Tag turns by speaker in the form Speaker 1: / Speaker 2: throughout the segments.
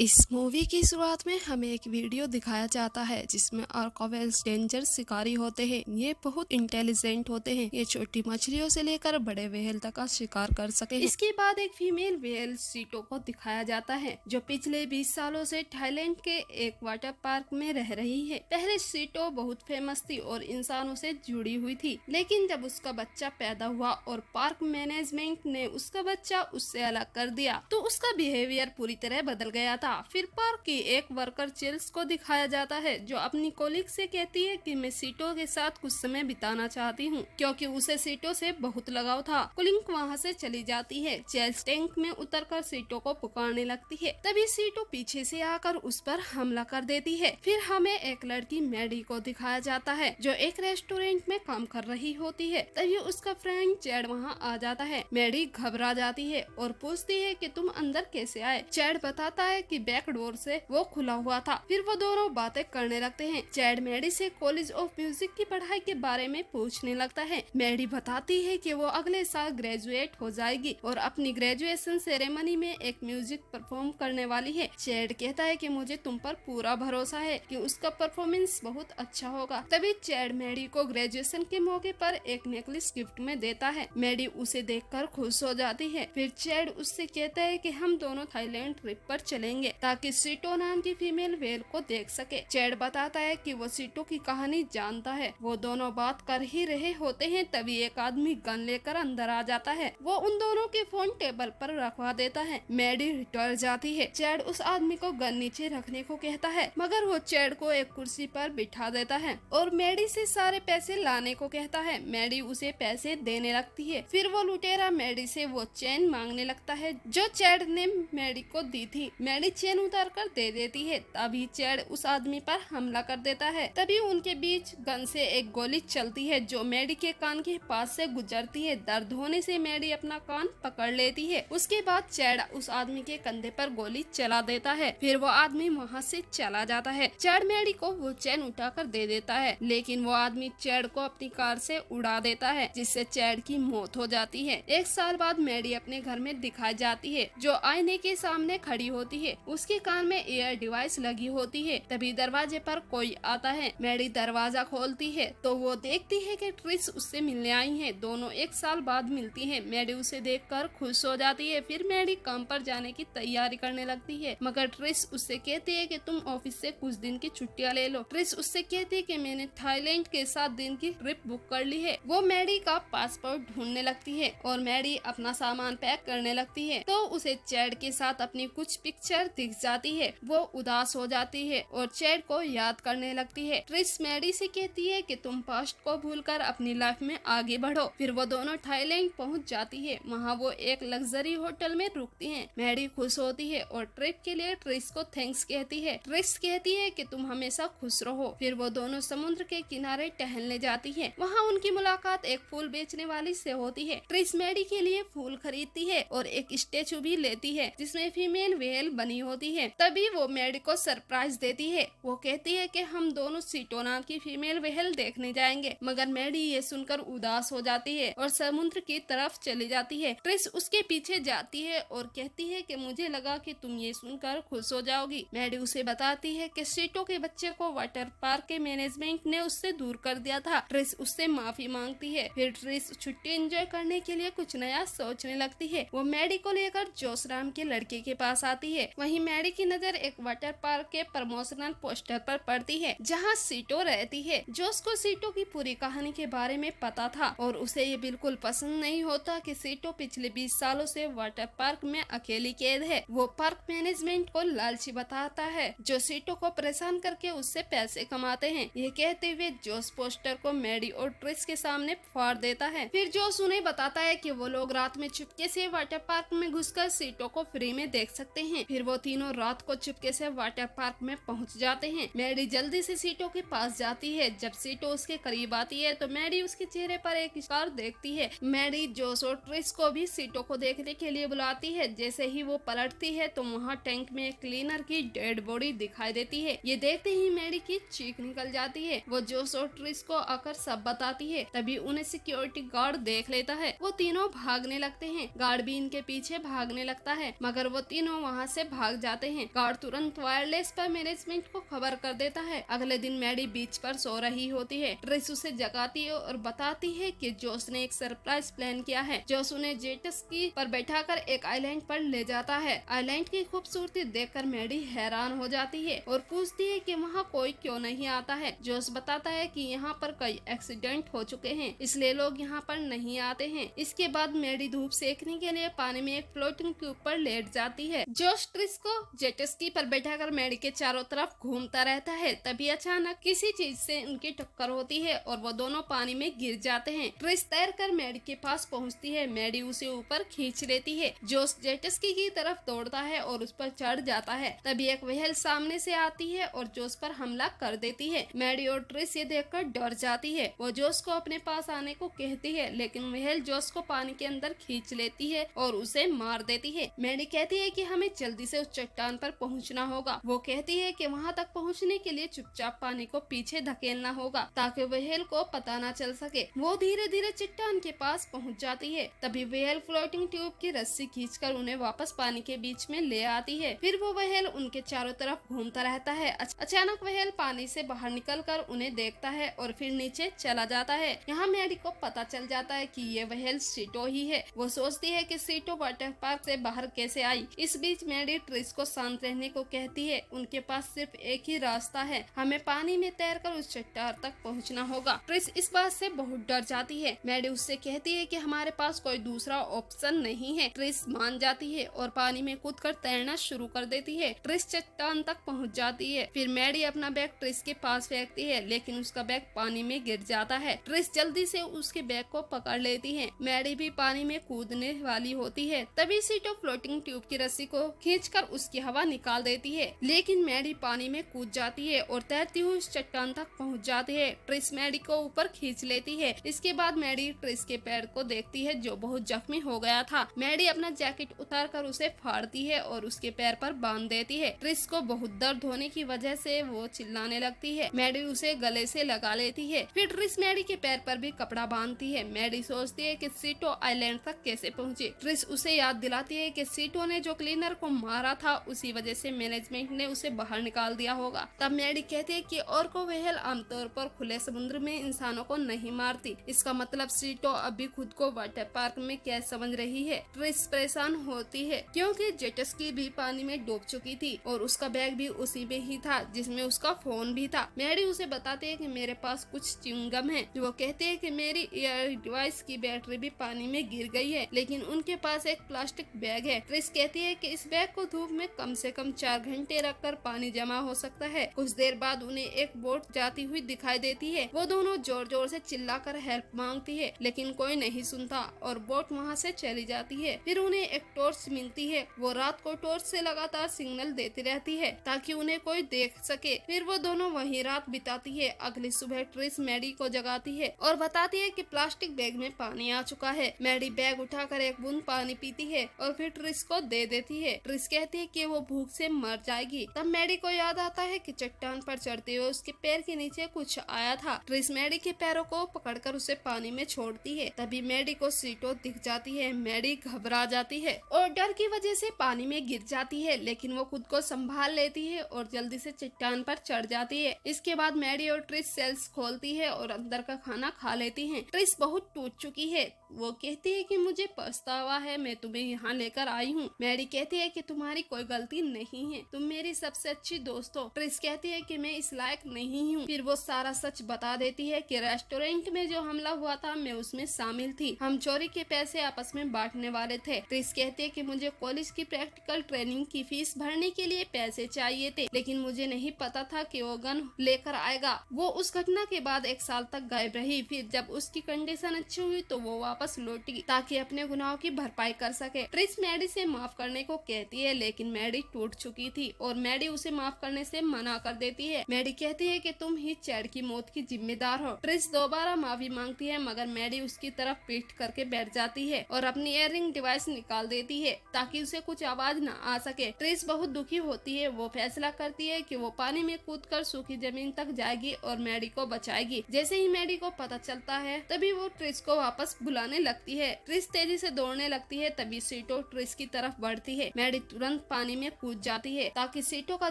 Speaker 1: इस मूवी की शुरुआत में हमें एक वीडियो दिखाया जाता है जिसमें ऑर्कोवेल्स डेंजर शिकारी होते हैं। ये बहुत इंटेलिजेंट होते हैं। ये छोटी मछलियों से लेकर बड़े व्हेल तक का शिकार कर सके हैं। इसके बाद एक फीमेल व्हेल सीटो को दिखाया जाता है जो पिछले 20 सालों से थाईलैंड के एक वाटर पार्क में रह रही है। पहले सीटो बहुत फेमस थी और इंसानों से जुड़ी हुई थी, लेकिन जब उसका बच्चा पैदा हुआ और पार्क मैनेजमेंट ने उसका बच्चा उससे अलग कर दिया तो उसका बिहेवियर पूरी तरह बदल गया था। फिर पार्क की एक वर्कर चिल्स को दिखाया जाता है जो अपनी कोलीग से कहती है कि मैं सीटो के साथ कुछ समय बिताना चाहती हूँ क्योंकि उसे सीटो से बहुत लगाव था। कोलिंग वहाँ से चली जाती है। चेल्स टैंक में उतरकर सीटो को पुकारने लगती है। तभी सीटो पीछे से आकर उस पर हमला कर देती है। फिर हमें एक लड़की मैडी को दिखाया जाता है जो एक रेस्टोरेंट में काम कर रही होती है। तभी उसका फ्रेंड चैड वहाँ आ जाता है। मैडी घबरा जाती है और पूछती है कि तुम अंदर कैसे आए। चैड बताता है कि बैक डोर से वो खुला हुआ था। फिर वो दोनों बातें करने लगते हैं। चैड मैडी से कॉलेज ऑफ म्यूजिक की पढ़ाई के बारे में पूछने लगता है। मैडी बताती है कि वो अगले साल ग्रेजुएट हो जाएगी और अपनी ग्रेजुएशन सेरेमनी में एक म्यूजिक परफॉर्म करने वाली है। चैड कहता है कि मुझे तुम पर पूरा भरोसा है कि उसका परफॉर्मेंस बहुत अच्छा होगा। तभी चैड मैडी को ग्रेजुएशन के मौके पर एक नेकलेस गिफ्ट में देता है। मैडी उसे देखकर खुश हो जाती है। फिर चैड उससे कहता है कि हम दोनों थाईलैंड ट्रिप पर चलेंगे ताकि सीटो नाम की फीमेल व्हेल को देख सके। चैड बताता है कि वो सीटो की कहानी जानता है। वो दोनों बात कर ही रहे होते हैं तभी एक आदमी गन लेकर अंदर आ जाता है। वो उन दोनों के फोन टेबल पर रखवा देता है। मैडी डर जाती है। चैड उस आदमी को गन नीचे रखने को कहता है मगर वो चैड को एक कुर्सी पर बिठा देता है और मैडी से सारे पैसे लाने को कहता है। मैडी उसे पैसे देने लगती है। फिर वो लुटेरा मैडी से वो चेन मांगने लगता है जो चैड ने मैडी को दी थी। मैडी चेन उतार कर दे देती है। तभी चैड उस आदमी पर हमला कर देता है। तभी उनके बीच गन से एक गोली चलती है जो मैडी के कान के पास से गुजरती है। दर्द होने से मैडी अपना कान पकड़ लेती है। उसके बाद चैड उस आदमी के कंधे पर गोली चला देता है। फिर वो आदमी वहाँ से चला जाता है। चैड मैडी को वो चैन उठाकर दे देता है, लेकिन वो आदमी चैड को अपनी कार से उड़ा देता है जिससे चैड की मौत हो जाती है। एक साल बाद मैडी अपने घर में दिखाई जाती है जो आईने के सामने खड़ी होती है। उसके कान में एयर डिवाइस लगी होती है। तभी दरवाजे पर कोई आता है। मैडी दरवाजा खोलती है तो वो देखती है कि ट्रिस उससे मिलने आई है। दोनों एक साल बाद मिलती है। मैडी उसे देखकर खुश हो जाती है। फिर मैडी काम पर जाने की तैयारी करने लगती है मगर ट्रिस उससे कहती है कि तुम ऑफिस से कुछ दिन की छुट्टियां ले लो। ट्रिस उससे कहती है कि मैंने थाईलैंड के 7 दिन की ट्रिप बुक कर ली है। वो मैडी का पासपोर्ट ढूंढने लगती है और मैडी अपना सामान पैक करने लगती है तो उसे चैड के साथ अपनी कुछ पिक्चर दिख जाती है। वो उदास हो जाती है और चैड को याद करने लगती है। ट्रिस मैडी से कहती है कि तुम पास्ट को भूलकर अपनी लाइफ में आगे बढ़ो। फिर वो दोनों थाईलैंड पहुंच जाती है। वहाँ वो एक लग्जरी होटल में रुकती हैं। मैडी खुश होती है और ट्रिप के लिए ट्रिस को थैंक्स कहती है। ट्रिस कहती है कि तुम हमेशा खुश रहो। फिर वो दोनों समुद्र के किनारे टहलने जाती है। वहाँ उनकी मुलाकात एक फूल बेचने वाली से होती है। ट्रिस मैडी के लिए फूल खरीदती है और एक स्टेचू भी लेती है जिसमें फीमेल व्हेल बनी होती है। तभी वो मैडी को सरप्राइज देती है। वो कहती है कि हम दोनों सीटो नाम की फीमेल व्हेल देखने जाएंगे मगर मैडी ये सुनकर उदास हो जाती है और समुद्र की तरफ चली जाती है। ट्रिस उसके पीछे जाती है और कहती है कि मुझे लगा कि तुम ये सुनकर खुश हो जाओगी। मैडी उसे बताती है कि सीटो के बच्चे को वाटर पार्क के मैनेजमेंट ने उससे दूर कर दिया था। ट्रिस उससे माफी मांगती है। फिर ट्रिस छुट्टी एंजॉय करने के लिए कुछ नया सोचने लगती है। वो मैडी को लेकर जोसराम के लड़के के पास आती है। वहीं मैडी की नजर एक वाटर पार्क के प्रमोशनल पोस्टर पर पड़ती है जहां सीटो रहती है। जोस को सीटो की पूरी कहानी के बारे में पता था और उसे ये बिल्कुल पसंद नहीं होता कि सीटो पिछले 20 सालों से वाटर पार्क में अकेली कैद है। वो पार्क मैनेजमेंट को लालची बताता है जो सीटो को परेशान करके उससे पैसे कमाते हैं। ये कहते हुए जोस पोस्टर को मैडी और ट्रिस के सामने फाड़ देता है। फिर जोस उन्हें बताता है कि वो लोग रात में चुपके से वाटर पार्क में घुसकर सीटो को फ्री में देख सकते हैं। फिर वो तीनों रात को चुपके से वाटर पार्क में पहुंच जाते हैं। मैडी जल्दी से सीटो के पास जाती है। जब सीटो उसके करीब आती है तो मैडी उसके चेहरे पर एक स्कार देखती है। मैडी जोस और ट्रिस को भी सीटो को देखने के लिए बुलाती है। जैसे ही वो पलटती है तो वहाँ टैंक में एक क्लीनर की डेड बॉडी दिखाई देती है। ये देखते ही मैडी की चीख निकल जाती है। वो जोस और ट्रिस को आकर सब बताती है। तभी उन्हें सिक्योरिटी गार्ड देख लेता है। वो तीनों भागने लगते हैं। गार्ड भी इनके पीछे भागने लगता है मगर वो तीनों वहाँ से भाग भाग जाते हैं। गार्ड तुरंत वायरलेस पर मैनेजमेंट को खबर कर देता है। अगले दिन मैडी बीच पर सो रही होती है। ट्रिस उसे जगाती है और बताती है कि जोस ने एक सरप्राइज प्लान किया है। जोस उन्हें जेट स्की पर बैठाकर एक आइलैंड पर ले जाता है। आइलैंड की खूबसूरती देखकर मैडी हैरान हो जाती है और पूछती है कि वहाँ कोई क्यों नहीं आता है। जोस बताता है कि यहाँ पर कई एक्सीडेंट हो चुके हैं, इसलिए लोग यहाँ पर नहीं आते हैं। इसके बाद मैडी धूप सेकने के लिए पानी में एक फ्लोटिंग ट्यूब पर लेट जाती है। जोस ट्रिस को जेट स्की पर बैठाकर मैडी के चारों तरफ घूमता रहता है। तभी अचानक किसी चीज से उनकी टक्कर होती है और वो दोनों पानी में गिर जाते हैं। ट्रिस तैरकर मैडी के पास पहुँचती है। मैडी उसे ऊपर खींच लेती है। जोस जेट स्की की तरफ दौड़ता है और उस पर चढ़ जाता है। तभी एक व्हेल सामने से आती है और जोस पर हमला कर देती है। मैडी और ट्रिस ये देखकर डर जाती है। वो जोस को अपने पास आने को कहती है, लेकिन व्हेल जोस को पानी के अंदर खींच लेती है और उसे मार देती है। मैडी कहती है कि हमें जल्दी से उस चट्टान पर पहुंचना होगा। वो कहती है कि वहां तक पहुंचने के लिए चुपचाप पानी को पीछे धकेलना होगा ताकि व्हेल को पता न चल सके। वो धीरे धीरे चट्टान के पास पहुंच जाती है। तभी व्हेल फ्लोटिंग ट्यूब की रस्सी खींचकर उन्हें वापस पानी के बीच में ले आती है। फिर वो व्हेल उनके चारों तरफ घूमता रहता है। अचानक व्हेल पानी से बाहर निकलकर उन्हें देखता है और फिर नीचे चला जाता है। यहाँ मैडी को पता चल जाता है कि ये व्हेल सीटो ही है। वो सोचती है कि सीटो वाटर पार्क से बाहर कैसे आई। इस बीच मैडी ट्रिस को शांत रहने को कहती है। उनके पास सिर्फ एक ही रास्ता है, हमें पानी में तैरकर उस चट्टान तक पहुंचना होगा। ट्रिस इस बात से बहुत डर जाती है। मैडी उससे कहती है कि हमारे पास कोई दूसरा ऑप्शन नहीं है। ट्रिस मान जाती है और पानी में कूदकर तैरना शुरू कर देती है। ट्रिस चट्टान तक पहुंच जाती है। फिर मैडी अपना बैग ट्रिस के पास फेंकती है, लेकिन उसका बैग पानी में गिर जाता है। ट्रिस जल्दी से उसके बैग को पकड़ लेती है। मैडी भी पानी में कूदने वाली होती है। तभी सीटो फ्लोटिंग ट्यूब की रस्सी को खींचकर उसकी हवा निकाल देती है, लेकिन मैडी पानी में कूद जाती है और तैरती हुई उस चट्टान तक पहुंच जाती है। ट्रिस मैडी को ऊपर खींच लेती है। इसके बाद मैडी ट्रिस के पैर को देखती है जो बहुत जख्मी हो गया था। मैडी अपना जैकेट उतारकर उसे फाड़ती है और उसके पैर पर बांध देती है। ट्रिस को बहुत दर्द होने की वजह से वो चिल्लाने लगती है। मैडी उसे गले से लगा लेती है। फिर ट्रिस मैडी के पैर पर भी कपड़ा बांधती है। मैडी सोचती है कि सीटो आइलैंड तक कैसे पहुंची। ट्रिस उसे याद दिलाती है कि सीटो ने जो क्लीनर को मारा था उसी वजह से मैनेजमेंट ने उसे बाहर निकाल दिया होगा। तब मैडी कहती है कि और को व्हेल आमतौर पर खुले समुद्र में इंसानों को नहीं मारती। इसका मतलब सीटो अभी खुद को वाटर पार्क में क्या समझ रही है। ट्रिस परेशान होती है क्योंकि जेट स्की भी पानी में डूब चुकी थी और उसका बैग भी उसी में ही था जिसमें उसका फोन भी था। मैडी उसे बताती है कि मेरे पास कुछ च्युइंगम है। वो कहते हैं कि मेरी ईयर डिवाइस की बैटरी भी पानी में गिर गई है, लेकिन उनके पास एक प्लास्टिक बैग है। ट्रिस कहती है कि इस बैग को धूप में कम से कम 4 घंटे रखकर पानी जमा हो सकता है। कुछ देर बाद उन्हें एक बोट जाती हुई दिखाई देती है। वो दोनों जोर जोर से चिल्लाकर हेल्प मांगती है, लेकिन कोई नहीं सुनता और बोट वहाँ से चली जाती है। फिर उन्हें एक टॉर्च मिलती है। वो रात को टॉर्च से लगातार सिग्नल देती रहती है ताकि उन्हें कोई देख सके। फिर वो दोनों वहीं रात बिताती है। अगली सुबह ट्रिस मैडी को जगाती है और बताती है कि प्लास्टिक बैग में पानी आ चुका है। मैडी बैग उठाकर एक बूंद पानी पीती है और फिर ट्रिस को दे देती है। ट्रिस कहती है कि वो भूख से मर जाएगी। तब मैडी को याद आता है कि चट्टान पर चढ़ते हुए उसके पैर के नीचे कुछ आया था। ट्रिस मैडी के पैरों को पकड़कर उसे पानी में छोड़ती है। तभी मैडी को सीटो दिख जाती है। मैडी घबरा जाती है और डर की वजह से पानी में गिर जाती है, लेकिन वो खुद को संभाल लेती है और जल्दी से चट्टान पर चढ़ जाती है। इसके बाद मैडी और ट्रिस सेल्स खोलती है और अंदर का खाना खा लेती हैं। ट्रिस बहुत टूट चुकी है। वो कहती है कि मुझे पछतावा है, मैं तुम्हें यहाँ लेकर आई हूँ। मैडी कहती है कि तुम्हारी कोई गलती नहीं है, तुम मेरी सबसे अच्छी दोस्त हो। ट्रिस कहती है कि मैं इस लायक नहीं हूँ। फिर वो सारा सच बता देती है कि रेस्टोरेंट में जो हमला हुआ था मैं उसमें शामिल थी। हम चोरी के पैसे आपस में बांटने वाले थे। ट्रिस कहती है कि मुझे कॉलेज की प्रैक्टिकल ट्रेनिंग की फीस भरने के लिए पैसे चाहिए थे, लेकिन मुझे नहीं पता था कि वो गन लेकर आएगा। वो उस घटना के बाद 1 साल तक गायब रही। फिर जब उसकी कंडीशन अच्छी हुई तो वो वापस लौटी ताकि अपने गुनाहों की भरपाई कर सके। ट्रिस मैडी से माफ करने को कहती है, लेकिन मैडी टूट चुकी थी और मैडी उसे माफ करने से मना कर देती है। मैडी कहती है कि तुम ही चैड की मौत की जिम्मेदार हो। ट्रिस दोबारा माफी मांगती है, मगर मैडी उसकी तरफ पीठ करके बैठ जाती है और अपनी इयररिंग डिवाइस निकाल देती है ताकि उसे कुछ आवाज न आ सके। ट्रिस बहुत दुखी होती है। वो फैसला करती है कि वो पानी में कूदकर सूखी जमीन तक जाएगी और मैडी को बचाएगी। जैसे ही मैडी को पता चलता है तभी वो ट्रिस को वापस बुलाने चिल्लाने लगती है। ट्रिस तेजी से दौड़ने लगती है, तभी सीटो ट्रिस की तरफ बढ़ती है। मैडी तुरंत पानी में कूद जाती है ताकि सीटो का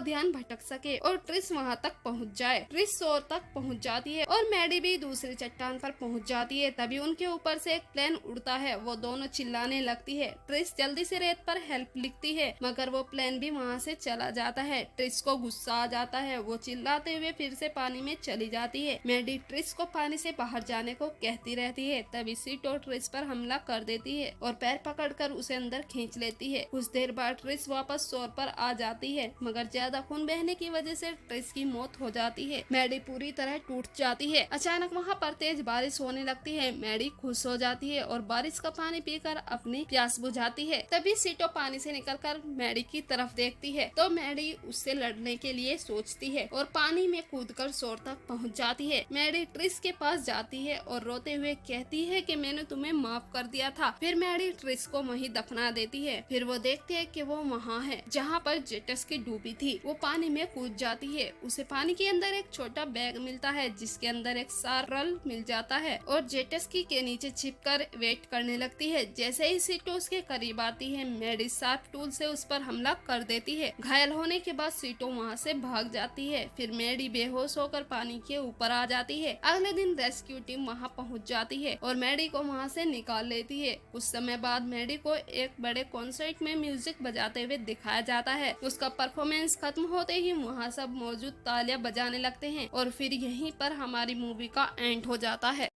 Speaker 1: ध्यान भटक सके और ट्रिस वहाँ तक पहुँच जाए। ट्रिस शोर तक पहुँच जाती है और मैडी भी दूसरी चट्टान पर पहुँच जाती है। तभी उनके ऊपर से एक प्लेन उड़ता है। वो दोनों चिल्लाने लगती है। ट्रिस जल्दी से रेत पर हेल्प लिखती है, मगर वो प्लेन भी वहाँ से चला जाता है। ट्रिस को गुस्सा आ जाता है। वो चिल्लाते हुए फिर से पानी में चली जाती है। मैडी ट्रिस को पानी से बाहर जाने को कहती रहती है। तभी सीटो ट्रिस पर हमला कर देती है और पैर पकड़कर उसे अंदर खींच लेती है। कुछ देर बाद ट्रिस वापस शोर पर आ जाती है, मगर ज्यादा खून बहने की वजह से ट्रिस की मौत हो जाती है। मैडी पूरी तरह टूट जाती है। अचानक वहाँ पर तेज बारिश होने लगती है। मैडी खुश हो जाती है और बारिश का पानी पीकर अपनी प्यास बुझाती है। तभी सीटो पानी से निकलकर मैडी की तरफ देखती है तो मैडी उससे लड़ने के लिए सोचती है और पानी में कूदकर शोर तक पहुंच जाती है। मैडी ट्रिस के पास जाती है और रोते हुए कहती है कि मैंने तुम्हें माफ कर दिया था। फिर मैडी ट्रिस को वहीं दफना देती है। फिर वो देखती है कि वो वहाँ है जहाँ पर जेटस की डूबी थी। वो पानी में कूद जाती है। उसे पानी के अंदर एक छोटा बैग मिलता है जिसके अंदर एक सारल मिल जाता है और जेटस की के नीचे छिपकर वेट करने लगती है। जैसे ही सीटो उसके करीब आती है, मैडी शार्प टूल से उस पर हमला कर देती है। घायल होने के बाद सीटो वहाँ से भाग जाती है। फिर मैडी बेहोश होकर पानी के ऊपर आ जाती है। अगले दिन रेस्क्यू टीम वहाँ पहुँच जाती है और मैडी को वहाँ से निकाल लेती है। कुछ समय बाद मैडी को एक बड़े कॉन्सर्ट में म्यूजिक बजाते हुए दिखाया जाता है। उसका परफॉर्मेंस खत्म होते ही वहाँ सब मौजूद तालियां बजाने लगते हैं और फिर यहीं पर हमारी मूवी का एंड हो जाता है।